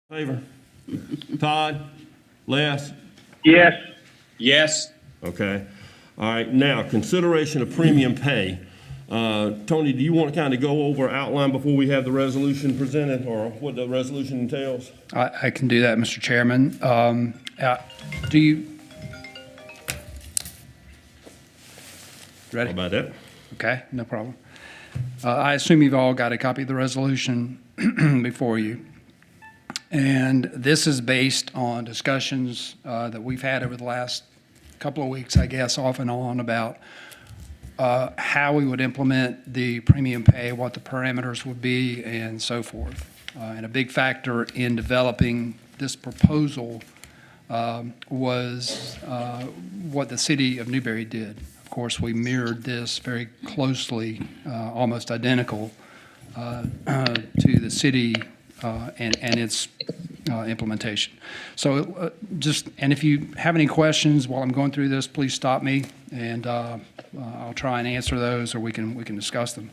Favor? Todd? Les? Yes. Yes. Okay. All right, now, consideration of premium pay. Tony, do you want to kind of go over outline before we have the resolution presented, or what the resolution entails? I can do that, Mr. Chairman. Do you? Ready? How about that? Okay, no problem. I assume you've all got a copy of the resolution before you. And this is based on discussions that we've had over the last couple of weeks, I guess, off and on, about how we would implement the premium pay, what the parameters would be, and so forth. And a big factor in developing this proposal was what the city of Newberry did. Of course, we mirrored this very closely, almost identical to the city and its implementation. So and if you have any questions while I'm going through this, please stop me, and I'll try and answer those, or we can discuss them.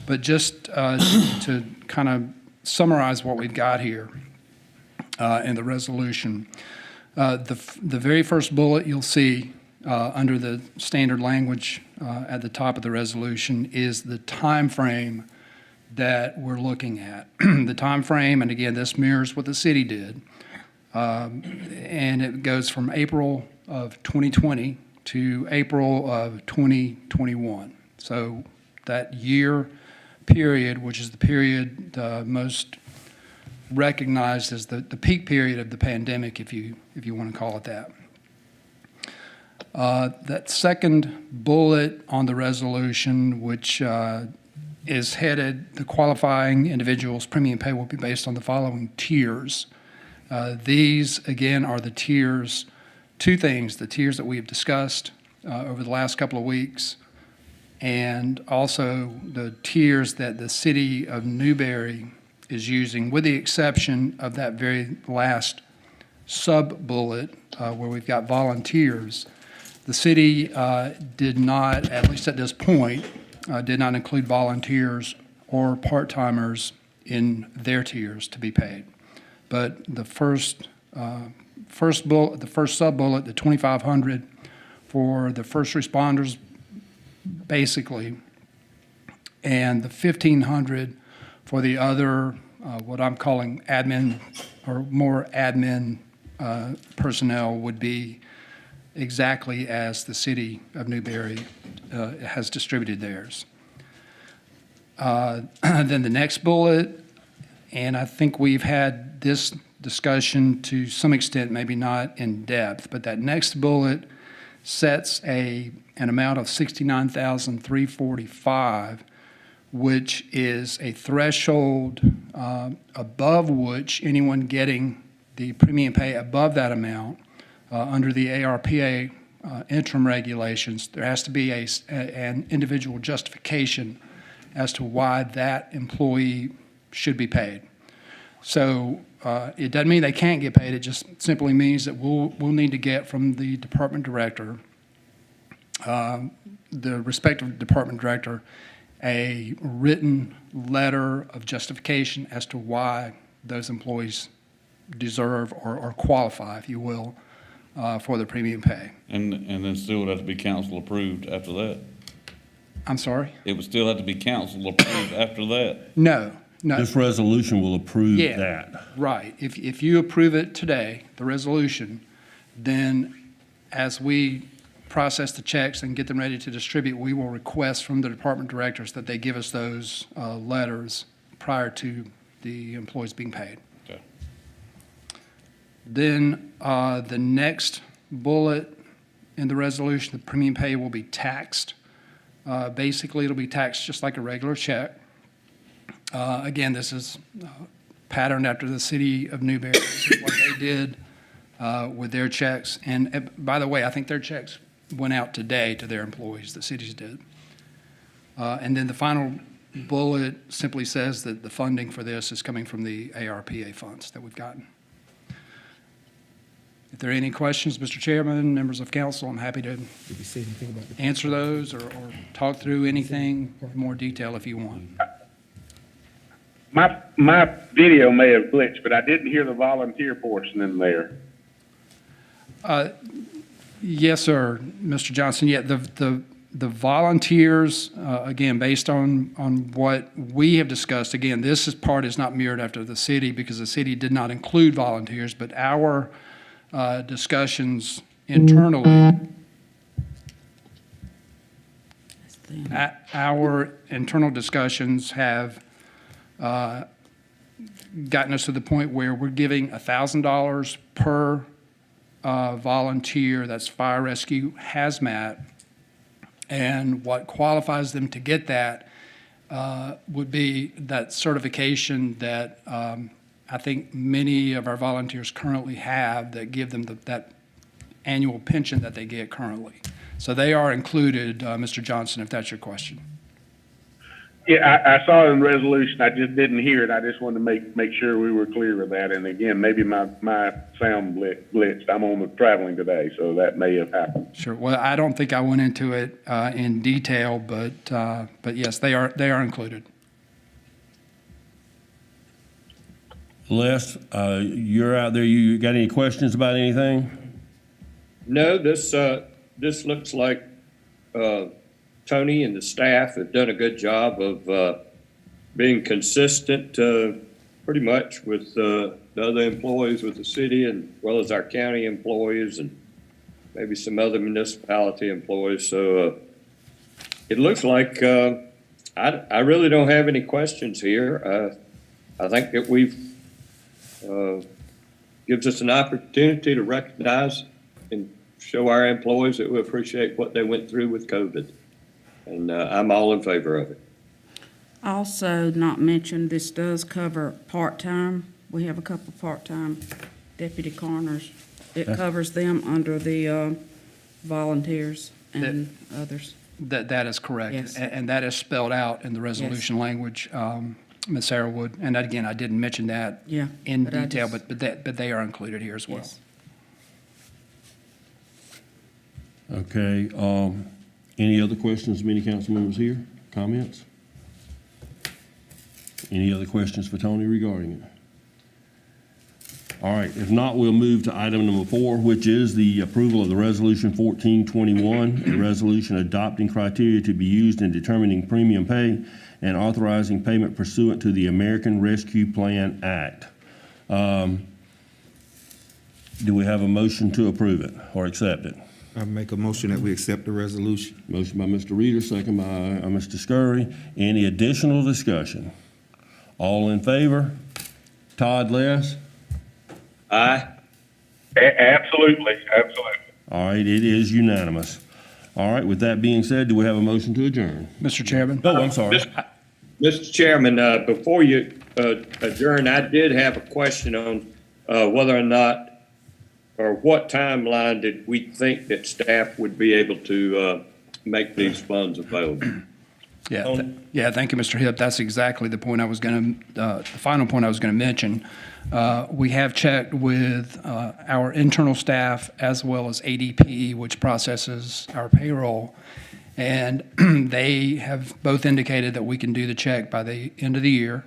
But just to kind of summarize what we've got here in the resolution, the very first bullet you'll see under the standard language at the top of the resolution is the time frame that we're looking at. The time frame, and again, this mirrors what the city did, and it goes from April of 2020 to April of 2021. So that year period, which is the period most recognized as the peak period of the pandemic, if you want to call it that. That second bullet on the resolution, which is headed, the qualifying individual's premium pay will be based on the following tiers. These, again, are the tiers, two things, the tiers that we have discussed over the last couple of weeks, and also the tiers that the city of Newberry is using, with the exception of that very last sub-bullet where we've got volunteers. The city did not, at least at this point, did not include volunteers or part-timers in their tiers to be paid. But the first bullet, the first sub-bullet, the $2,500 for the first responders, basically, and the $1,500 for the other, what I'm calling admin or more admin personnel, would be exactly as the city of Newberry has distributed theirs. Then the next bullet, and I think we've had this discussion to some extent, maybe not in depth, but that next bullet sets an amount of $69,345, which is a threshold above which anyone getting the premium pay above that amount under the ARPA interim regulations, there has to be an individual justification as to why that employee should be paid. So it doesn't mean they can't get paid. It just simply means that we'll need to get from the department director, the respective department director, a written letter of justification as to why those employees deserve or qualify, if you will, for the premium pay. And then still would have to be council approved after that. I'm sorry? It would still have to be council approved after that. No. This resolution will approve that. Right. If you approve it today, the resolution, then as we process the checks and get them ready to distribute, we will request from the department directors that they give us those letters prior to the employees being paid. Okay. Then the next bullet in the resolution, the premium pay will be taxed. Basically, it'll be taxed just like a regular check. Again, this is patterned after the city of Newberry. This is what they did with their checks. And by the way, I think their checks went out today to their employees, the cities did. And then the final bullet simply says that the funding for this is coming from the ARPA funds that we've gotten. If there are any questions, Mr. Chairman, members of council, I'm happy to answer those or talk through anything in more detail if you want. My video may have glitched, but I didn't hear the volunteer portion in there. Yes, sir, Mr. Johnson. Yeah, the volunteers, again, based on what we have discussed, again, part is not mirrored after the city because the city did not include volunteers, but our discussions internally, our internal discussions have gotten us to the point where we're giving $1,000 per volunteer, that's fire rescue, hazmat, and what qualifies them to get that would be that certification that I think many of our volunteers currently have that give them that annual pension that they get currently. So they are included, Mr. Johnson, if that's your question. Yeah, I saw it in the resolution. I just didn't hear it. I just wanted to make sure we were clear of that. And again, maybe my sound glitched. I'm on the traveling today, so that may have happened. Sure. Well, I don't think I went into it in detail, but yes, they are included. Les, you're out there. You got any questions about anything? No, this looks like Tony and the staff have done a good job of being consistent pretty much with the other employees with the city and as well as our county employees and maybe some other municipality employees. So it looks like I really don't have any questions here. I think that gives us an opportunity to recognize and show our employees that we appreciate what they went through with COVID. And I'm all in favor of it. Also not mentioned, this does cover part-time. We have a couple part-time deputy coroners. It covers them under the volunteers and others. That is correct. Yes. And that is spelled out in the resolution language, Ms. Sarah Wood. And again, I didn't mention that Yeah, in but I detail, just- but they are included here as well. Yes. Okay. Any other questions from any council members here? Comments? Any other questions for Tony regarding it? All right, if not, we'll move to item number 4, which is the approval of the Resolution 1421, a resolution adopting criteria to be used in determining premium pay and authorizing payment pursuant to the American Rescue Plan Act. Do we have a motion to approve it or accept it? I make a motion that we accept the resolution. Motion by Mr. Reader, second by Mr. Scurry. Any additional discussion? All in favor? Todd, Les? Aye. Absolutely. All right, it is unanimous. All right, with that being said, do we have a motion to adjourn? Mr. Chairman? Oh, I'm sorry. Mr. Chairman, before you adjourn, I did have a question on whether or not or what timeline did we think that staff would be able to make these funds available? Yeah, thank you, Mr. Hipp. That's exactly the point I was going to, the final point I was going to mention. We have checked with our internal staff as well as ADP, which processes our payroll, and they have both indicated that we can do the check by the end of the year.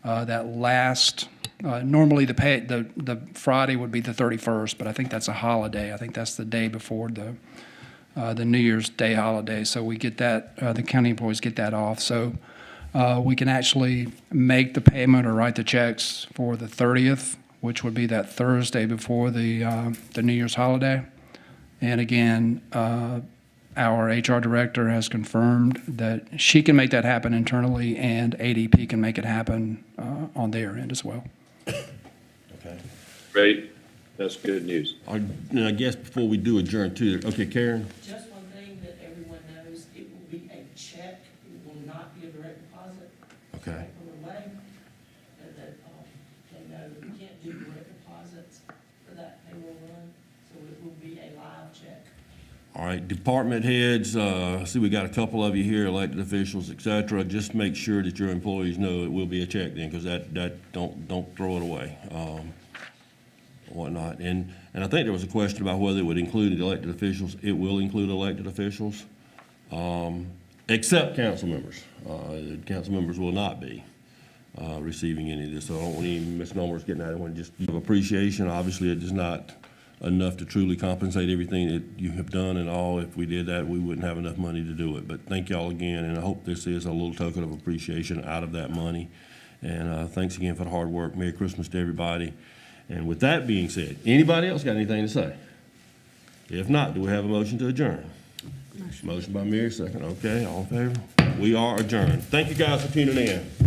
That last, normally the Friday would be the 31st, but I think that's a holiday. I think that's the day before the New Year's Day holiday. So we get that, the county employees get that off. So we can actually make the payment or write the checks for the 30th, which would be that Thursday before the New Year's holiday. And again, our HR director has confirmed that she can make that happen internally and ADP can make it happen on their end as well. Okay. Great. That's good news. I guess before we do adjourn too, okay, Karen? Just one thing that everyone knows, it will be a check, it will not be a direct deposit. Okay. From the bank, and that, they know that we can't do direct deposits for that payroll run, so it will be a live check. All right, department heads, see we got a couple of you here, elected officials, et cetera. Just make sure that your employees know it will be a check then, because that don't throw it away. Whatnot. And I think there was a question about whether it would include elected officials. It will include elected officials, except council members. Council members will not be. receiving any of this. So I don't want any misnomers getting out. I want to just give appreciation. Obviously, it is not enough to truly compensate everything that you have done and all. If we did that, we wouldn't have enough money to do it. But thank y'all again, and I hope this is a little token of appreciation out of that money. And thanks again for the hard work. Merry Christmas to everybody. And with that being said, anybody else got anything to say? If not, do we have a motion to adjourn? Motion by Mary, second. Okay, all in favor? We are adjourned. Thank you guys for tuning in.